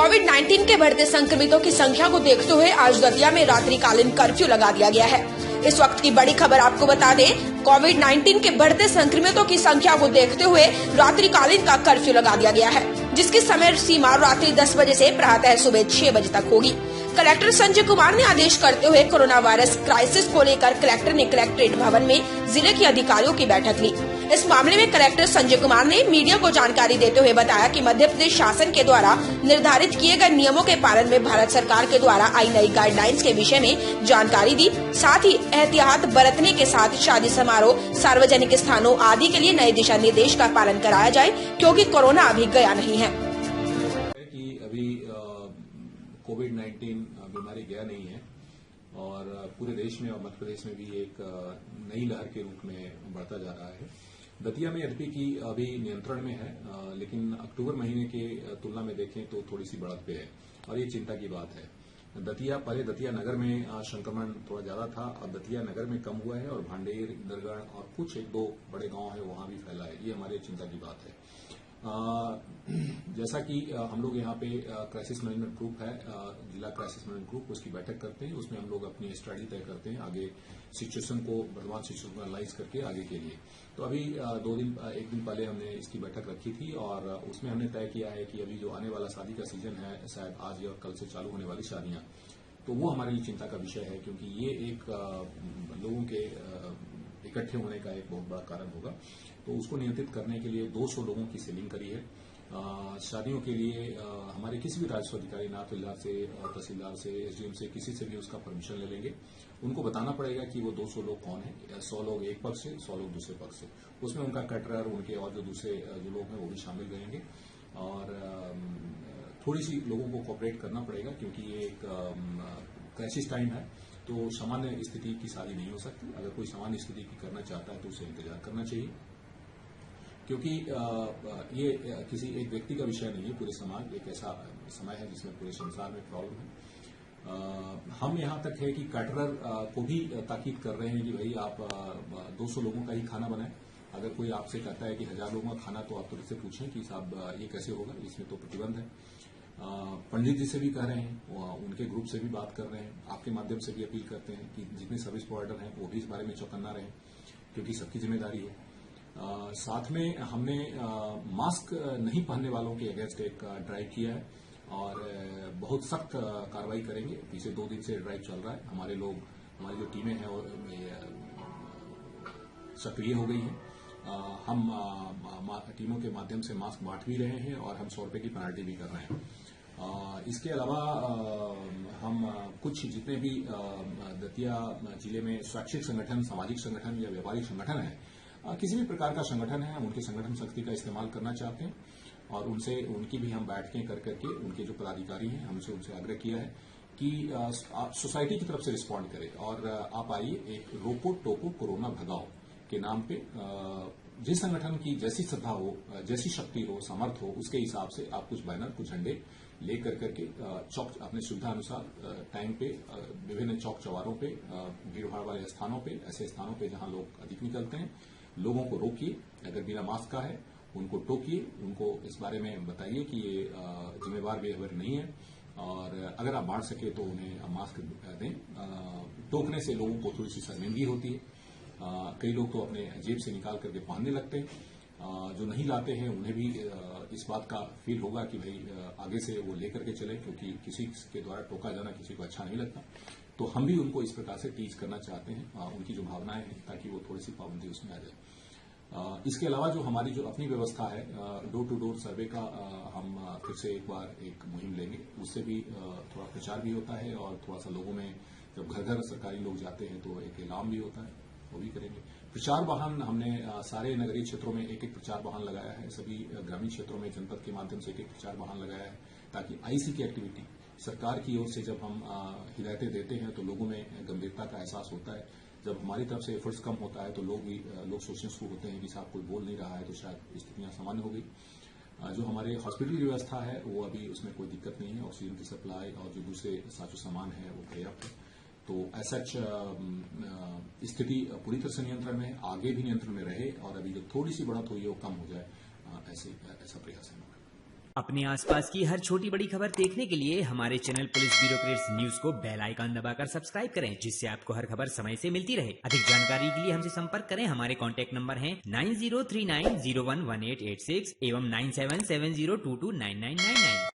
कोविड-19 के बढ़ते संक्रमितों की संख्या को देखते हुए आज दतिया में रात्रिकालीन कर्फ्यू लगा दिया गया है। इस वक्त की बड़ी खबर आपको बता दें, कोविड-19 के बढ़ते संक्रमितों की संख्या को देखते हुए रात्रिकालीन का कर्फ्यू लगा दिया गया है, जिसकी समय सीमा रात्रि 10 बजे से प्रातः सुबह 6 बजे तक होगी। कलेक्टर संजय कुमार ने आदेश करते हुए कोरोना वायरस क्राइसिस को लेकर कलेक्टर ने कलेक्ट्रेट भवन में जिले के अधिकारियों की बैठक ली। इस मामले में कलेक्टर संजय कुमार ने मीडिया को जानकारी देते हुए बताया कि मध्य प्रदेश शासन के द्वारा निर्धारित किए गए नियमों के पालन में भारत सरकार के द्वारा आई नई गाइडलाइंस के विषय में जानकारी दी। साथ ही एहतियात बरतने के साथ शादी समारोह, सार्वजनिक स्थानों आदि के लिए नए दिशा निर्देश का पालन कराया जाए, क्योंकि कोरोना अभी गया नहीं है। अभी कोविड-19 बीमारी गया नहीं है और पूरे देश में और मध्य प्रदेश में भी एक नई लहर के रूप में बढ़ता जा रहा है। दतिया में यद्यपि की अभी नियंत्रण में है, लेकिन अक्टूबर महीने के तुलना में देखें तो थोड़ी सी बढ़त पे है और ये चिंता की बात है। पहले दतिया नगर में संक्रमण थोड़ा ज्यादा था, अब दतिया नगर में कम हुआ है और भांडेर, इंदरगढ़ और कुछ एक दो बड़े गांव है वहां भी फैला है। ये हमारे चिंता की बात है। जैसा कि हम लोग यहाँ पे क्राइसिस मैनेजमेंट ग्रुप है, जिला क्राइसिस मैनेजमेंट ग्रुप, उसकी बैठक करते हैं। उसमें हम लोग अपनी स्ट्रेटजी तय करते हैं आगे सिचुएशन को, वर्तमान सिचुएशन को एनालाइज करके आगे के लिए। तो अभी एक दिन पहले हमने इसकी बैठक रखी थी और उसमें हमने तय किया है कि अभी जो आने वाला शादी का सीजन है, शायद आज या कल से चालू होने वाली शादियां, तो वो हमारे लिए चिंता का विषय है, क्योंकि ये एक लोगों के इकट्ठे होने का एक बहुत बड़ा कारण होगा। तो उसको नियंत्रित करने के लिए 200 लोगों की सेलिंग करी है। शादियों के लिए हमारे किसी भी राजस्व अधिकारी, नातुल्लाह से और तहसीलदार से, एसडीएम से, किसी से भी उसका परमिशन ले लेंगे। उनको बताना पड़ेगा कि वो 200 लोग कौन है, 100 लोग एक पक्ष से, 100 लोग दूसरे पक्ष से। उसमें उनका कैटरर, उनके और जो दूसरे जो लोग हैं वो भी शामिल रहेंगे और थोड़ी सी लोगों को कोऑपरेट करना पड़ेगा, क्योंकि ये एक क्राइसिस टाइम है। तो सामान्य स्थिति की शादी नहीं हो सकती। अगर कोई सामान्य स्थिति की करना चाहता है तो उसे इंतजार करना चाहिए, क्योंकि ये किसी एक व्यक्ति का विषय नहीं है। पूरे समाज एक ऐसा समय है जिसमें पूरे संसार में प्रॉब्लम है। हम यहाँ तक है कि कैटरर को भी ताकीद कर रहे हैं कि भाई आप 200 लोगों का ही खाना बनाएं। अगर कोई आपसे कहता है कि 1000 लोगों का खाना, तो आप तो इससे पूछें कि साहब ये कैसे होगा, इसमें तो प्रतिबंध है। पंडित जी से भी कह रहे हैं, उनके ग्रुप से भी बात कर रहे हैं, आपके माध्यम से भी अपील करते हैं कि जितने सर्विस प्रोवाइडर हैं वो भी इस बारे में चौकन्ना रहें, क्योंकि सबकी जिम्मेदारी है। साथ में हमने मास्क नहीं पहनने वालों के अगेंस्ट एक ड्राइव किया है और बहुत सख्त कार्रवाई करेंगे। पिछले 2 दिन से ड्राइव चल रहा है। हमारी जो टीमें हैं वो सक्रिय हो गई हैं। हम टीमों के माध्यम से मास्क बांट भी रहे हैं और हम 100 रुपए की पेनल्टी भी कर रहे हैं। इसके अलावा हम कुछ जितने भी दतिया जिले में स्वैच्छिक संगठन, सामाजिक संगठन या व्यापारिक संगठन है, किसी भी प्रकार का संगठन है, हम उनके संगठन शक्ति का इस्तेमाल करना चाहते हैं और उनकी भी हम बैठकें करके उनके जो पदाधिकारी हैं, हमसे उनसे आग्रह किया है कि सोसाइटी की तरफ से रिस्पॉन्ड करें और आप आइए, एक रोको टोको कोरोना भगाओ के नाम पे जिस संगठन की जैसी श्रद्धा हो, जैसी शक्ति हो, सामर्थ्य हो, उसके हिसाब से आप कुछ बैनर, कुछ झंडे ले करके चौक अपने सुविधा अनुसार टाइम पे विभिन्न चौक चौबारों पे, भीड़भाड़ वाले स्थानों पे, ऐसे स्थानों पे जहां लोग अधिक निकलते हैं, लोगों को रोकिए। अगर बिना मास्क का है उनको टोकिए, उनको इस बारे में बताइए कि ये जिम्मेवार बिहेवियर नहीं है और अगर आप बांट सके तो उन्हें मास्क दें। टोकने से लोगों को थोड़ी सी शर्मिंदगी होती है। कई लोग तो अपने जेब से निकाल करके पहनने लगते हैं। जो नहीं लाते हैं उन्हें भी इस बात का फील होगा कि भाई आगे से वो लेकर के चले, क्योंकि किसी के द्वारा टोका जाना किसी को अच्छा नहीं लगता। तो हम भी उनको इस प्रकार से टीच करना चाहते हैं, उनकी जो भावनाएं हैं, ताकि वो थोड़ी सी पाबंदी उसमें आ जाए। इसके अलावा जो हमारी जो अपनी व्यवस्था है, डोर टू डोर सर्वे का हम फिर से एक बार एक मुहिम लेंगे। उससे भी थोड़ा प्रचार भी होता है और थोड़ा सा लोगों में, जब घर घर सरकारी लोग जाते हैं तो एक इलाम भी होता है, वो भी करेंगे। प्रचार वाहन हमने सारे नगरीय क्षेत्रों में एक प्रचार वाहन लगाया है। सभी ग्रामीण क्षेत्रों में जनपद के माध्यम से एक प्रचार वाहन लगाया है, ताकि आईसी की एक्टिविटी सरकार की ओर से जब हम हिदायतें देते हैं तो लोगों में गंभीरता का एहसास होता है। जब हमारी तरफ से एफर्ट्स कम होता है तो लोग सोचने शुरू होते हैं कि साहब कोई बोल नहीं रहा है, तो शायद स्थितियां सामान्य हो गई। जो हमारे हॉस्पिटल की व्यवस्था है वो अभी उसमें कोई दिक्कत नहीं है। ऑक्सीजन की सप्लाई और जो दूसरे साजो सामान है वो पर्याप्त है। तो एसएच स्थिति पूरी तरह से नियंत्रण में है, आगे भी नियंत्रण में रहे और अभी जो थोड़ी सी बढ़त हुई है वो कम हो जाए, ऐसा प्रयास है। अपने आसपास की हर छोटी बड़ी खबर देखने के लिए हमारे चैनल पुलिस ब्यूरोक्रेट्स न्यूज को बेल आइकन दबाकर सब्सक्राइब करें, जिससे आपको हर खबर समय से मिलती रहे। अधिक जानकारी के लिए हमसे संपर्क करें। हमारे कॉन्टैक्ट नंबर हैं 9039011886 एवं 9770229999।